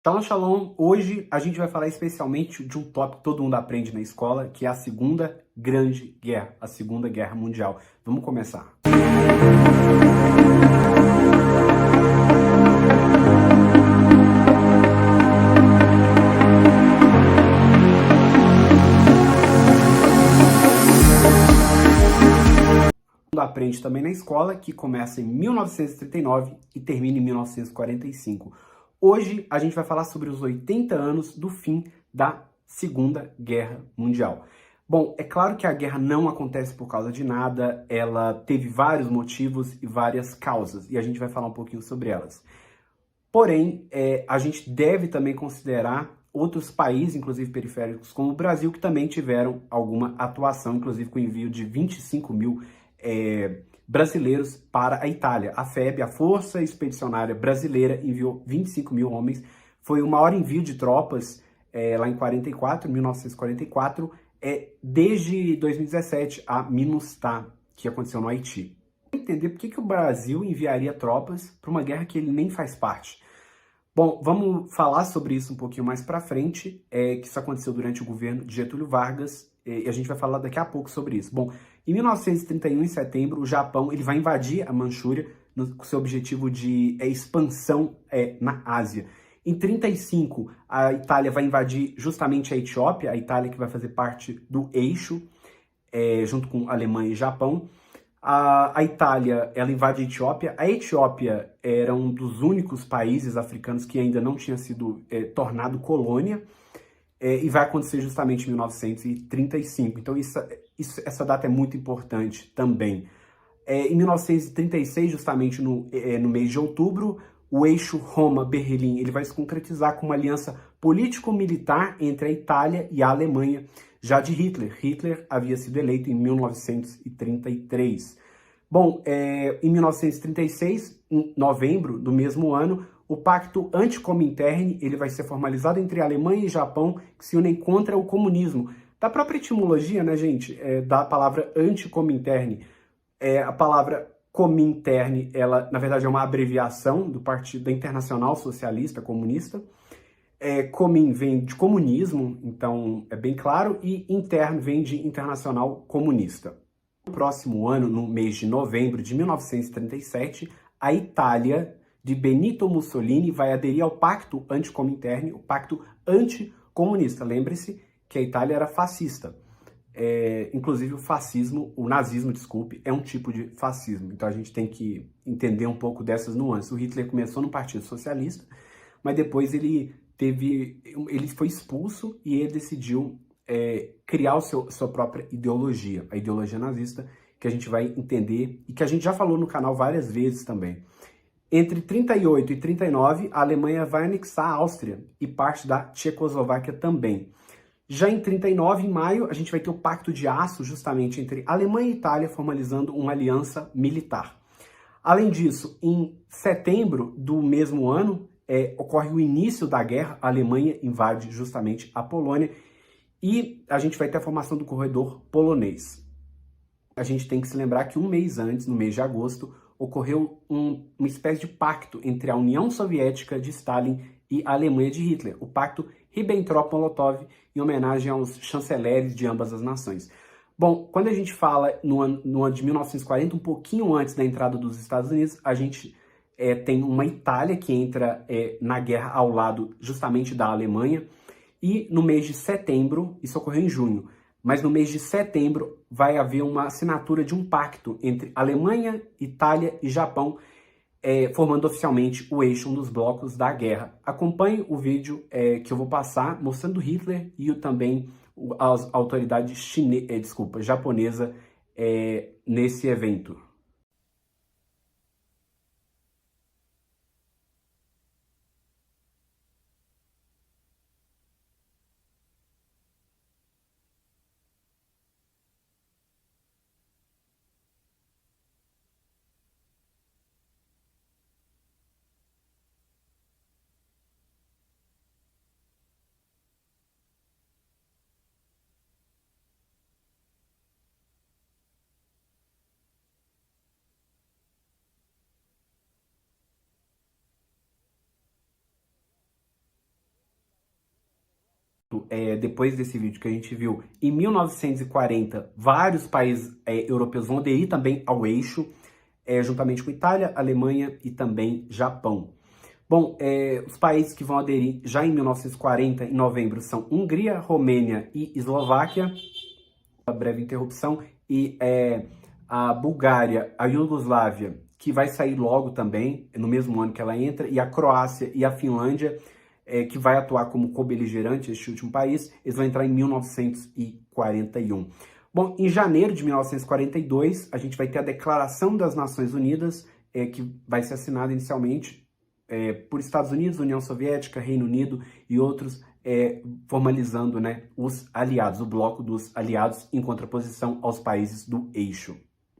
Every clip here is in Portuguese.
Shalom, shalom. Hoje a gente vai falar especialmente de um tópico que todo mundo aprende na escola, que é a Segunda Grande Guerra, a Segunda Guerra Mundial. Vamos começar. Todo mundo aprende também na escola, que começa em 1939 e termina em 1945. Hoje a gente vai falar sobre os 80 anos do fim da Segunda Guerra Mundial. Bom, é claro que a guerra não acontece por causa de nada, ela teve vários motivos e várias causas, e a gente vai falar um pouquinho sobre elas. Porém, a gente deve também considerar outros países, inclusive periféricos, como o Brasil, que também tiveram alguma atuação, inclusive com o envio de 25 mil brasileiros para a Itália. A FEB, a Força Expedicionária Brasileira, enviou 25 mil homens. Foi o maior envio de tropas lá em 1944, desde 2017, a MINUSTAH, que aconteceu no Haiti. Entender por que o Brasil enviaria tropas para uma guerra que ele nem faz parte. Bom, vamos falar sobre isso um pouquinho mais para frente, que isso aconteceu durante o governo de Getúlio Vargas, e a gente vai falar daqui a pouco sobre isso. Bom, em 1931, em setembro, o Japão ele vai invadir a Manchúria com seu objetivo de expansão na Ásia. Em 35, a Itália vai invadir justamente a Etiópia, a Itália que vai fazer parte do eixo, junto com Alemanha e Japão. A Itália, ela invade a Etiópia. A Etiópia era um dos únicos países africanos que ainda não tinha sido tornado colônia, e vai acontecer justamente em 1935. Então essa data é muito importante também. Em 1936, justamente no mês de outubro, o eixo Roma-Berlim ele vai se concretizar com uma aliança político-militar entre a Itália e a Alemanha, já de Hitler. Hitler havia sido eleito em 1933. Bom, em 1936, em novembro do mesmo ano, o pacto anti-Comintern ele vai ser formalizado entre Alemanha e Japão, que se unem contra o comunismo. Da própria etimologia, né, gente, da palavra anti-Comintern, a palavra Comintern, ela, na verdade, é uma abreviação do Partido da Internacional Socialista Comunista. Comin vem de comunismo, então é bem claro, e intern vem de Internacional Comunista. No próximo ano, no mês de novembro de 1937, a Itália de Benito Mussolini vai aderir ao Pacto Anticomintern, o Pacto Anticomunista. Lembre-se que a Itália era fascista. Inclusive o nazismo, desculpe, é um tipo de fascismo. Então a gente tem que entender um pouco dessas nuances. O Hitler começou no Partido Socialista, mas depois ele foi expulso e ele decidiu criar sua própria ideologia, a ideologia nazista, que a gente vai entender e que a gente já falou no canal várias vezes também. Entre 38 e 39, a Alemanha vai anexar a Áustria e parte da Tchecoslováquia também. Já em 39, em maio, a gente vai ter o Pacto de Aço, justamente entre Alemanha e Itália, formalizando uma aliança militar. Além disso, em setembro do mesmo ano, ocorre o início da guerra, a Alemanha invade justamente a Polônia e a gente vai ter a formação do corredor polonês. A gente tem que se lembrar que um mês antes, no mês de agosto, ocorreu uma espécie de pacto entre a União Soviética de Stalin e a Alemanha de Hitler, o pacto Ribbentrop-Molotov, em homenagem aos chanceleres de ambas as nações. Bom, quando a gente fala no ano de 1940, um pouquinho antes da entrada dos Estados Unidos, a gente tem uma Itália que entra na guerra ao lado justamente da Alemanha, e no mês de setembro, isso ocorreu em junho, mas no mês de setembro vai haver uma assinatura de um pacto entre Alemanha, Itália e Japão, formando oficialmente o eixo, um dos blocos da guerra. Acompanhe o vídeo que eu vou passar mostrando Hitler e também a autoridade japonesa nesse evento. fato, depois desse vídeo que a gente viu, em 1940, vários países europeus vão aderir também ao eixo, juntamente com Itália, Alemanha e também Japão. Bom, os países que vão aderir já em 1940, em novembro, são Hungria, Romênia e Eslováquia. Uma breve interrupção. E a Bulgária, a Iugoslávia, que vai sair logo também, no mesmo ano que ela entra, e a Croácia e a Finlândia, que vai atuar como co-beligerante, este último país, eles vão entrar em 1941. Bom, em janeiro de 1942, a gente vai ter a Declaração das Nações Unidas, que vai ser assinada inicialmente por Estados Unidos, União Soviética, Reino Unido e outros, formalizando, né, os aliados, o bloco dos aliados em contraposição aos países do eixo.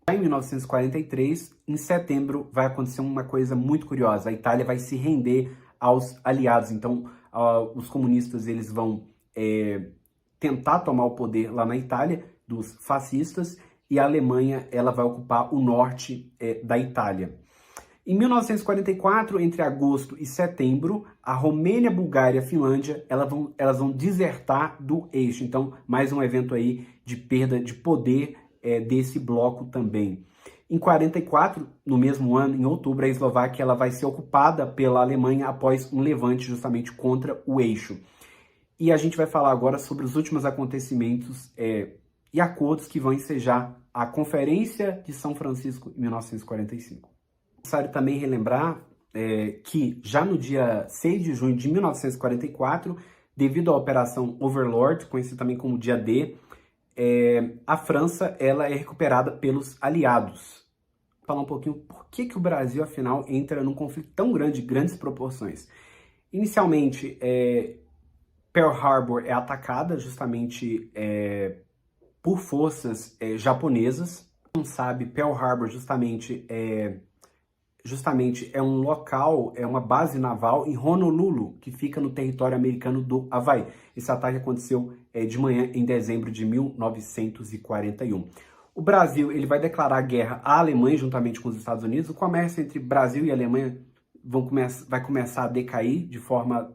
Em 1943, em setembro, vai acontecer uma coisa muito curiosa. A Itália vai se render aos aliados. Então, os comunistas eles vão tentar tomar o poder lá na Itália, dos fascistas, e a Alemanha ela vai ocupar o norte da Itália. Em 1944, entre agosto e setembro, a Romênia, Bulgária e a Finlândia elas vão desertar do eixo. Então, mais um evento aí de perda de poder desse bloco também. Em 44, no mesmo ano, em outubro, a Eslováquia ela vai ser ocupada pela Alemanha após um levante justamente contra o eixo. E a gente vai falar agora sobre os últimos acontecimentos e acordos que vão ensejar a Conferência de São Francisco em 1945. É necessário também relembrar que já no dia 6 de junho de 1944, devido à Operação Overlord, conhecida também como Dia D, a França ela é recuperada pelos aliados. Vou falar um pouquinho por que o Brasil, afinal, entra num conflito tão grande, de grandes proporções. Inicialmente, Pearl Harbor é atacada justamente por forças japonesas. Não sabe, Pearl Harbor justamente é um local, é uma base naval em Honolulu, que fica no território americano do Havaí. Esse ataque aconteceu de manhã em dezembro de 1941. O Brasil ele vai declarar guerra à Alemanha juntamente com os Estados Unidos. O comércio entre Brasil e Alemanha vai começar a decair de forma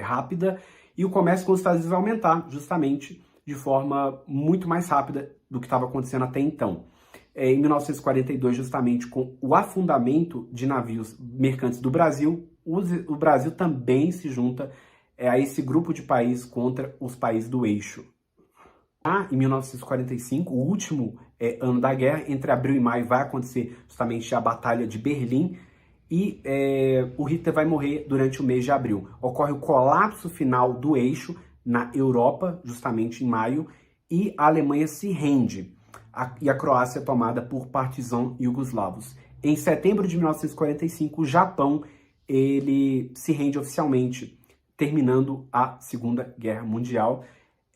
rápida e o comércio com os Estados Unidos vai aumentar justamente de forma muito mais rápida do que estava acontecendo até então. Em 1942, justamente com o afundamento de navios mercantes do Brasil, o Brasil também se junta a esse grupo de países contra os países do eixo. Em 1945, o último ano da guerra, entre abril e maio, vai acontecer justamente a Batalha de Berlim e o Hitler vai morrer durante o mês de abril. Ocorre o colapso final do eixo na Europa, justamente em maio, e a Alemanha se rende. E a Croácia é tomada por partisãos iugoslavos. Em setembro de 1945, o Japão ele se rende oficialmente, terminando a Segunda Guerra Mundial.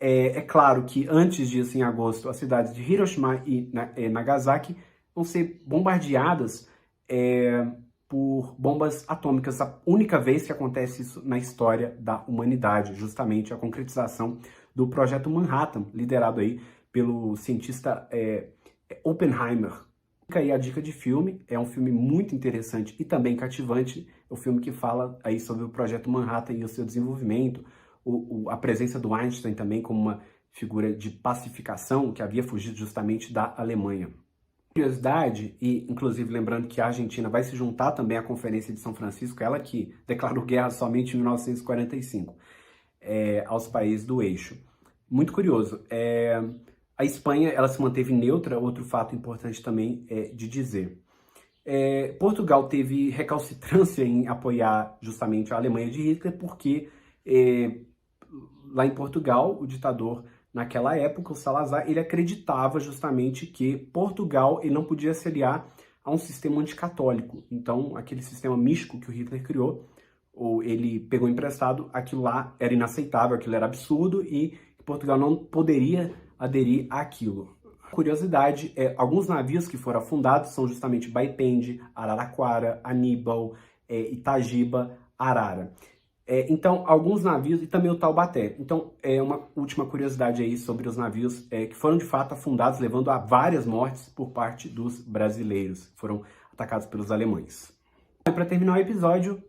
É claro que antes disso, em agosto, as cidades de Hiroshima e Nagasaki vão ser bombardeadas por bombas atômicas. A única vez que acontece isso na história da humanidade, justamente a concretização do Projeto Manhattan, liderado aí pelo cientista Oppenheimer. Fica aí a dica de filme, é um filme muito interessante e também cativante, é um filme que fala aí sobre o Projeto Manhattan e o seu desenvolvimento, a presença do Einstein também como uma figura de pacificação que havia fugido justamente da Alemanha. Curiosidade, e inclusive lembrando que a Argentina vai se juntar também à Conferência de São Francisco, ela que declarou guerra somente em 1945, aos países do eixo. Muito curioso. A Espanha ela se manteve neutra, outro fato importante também de dizer. Portugal teve recalcitrância em apoiar justamente a Alemanha de Hitler, porque lá em Portugal, o ditador naquela época, o Salazar, ele acreditava justamente que Portugal ele não podia se aliar a um sistema anticatólico. Então, aquele sistema místico que o Hitler criou, ou ele pegou emprestado, aquilo lá era inaceitável, aquilo era absurdo e Portugal não poderia aderir àquilo. Curiosidade, alguns navios que foram afundados são justamente Baipende, Araraquara, Aníbal, Itagiba, Arara. Então, alguns navios, e também o Taubaté. Então, uma última curiosidade aí sobre os navios que foram de fato afundados, levando a várias mortes por parte dos brasileiros, foram atacados pelos alemães. Para terminar o episódio,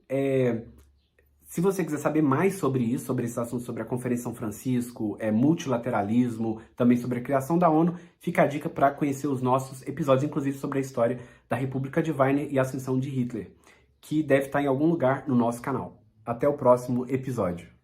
Se você quiser saber mais sobre isso, sobre esse assunto, sobre a Conferência de São Francisco, multilateralismo, também sobre a criação da ONU, fica a dica para conhecer os nossos episódios, inclusive sobre a história da República de Weimar e a ascensão de Hitler, que deve estar em algum lugar no nosso canal. Até o próximo episódio.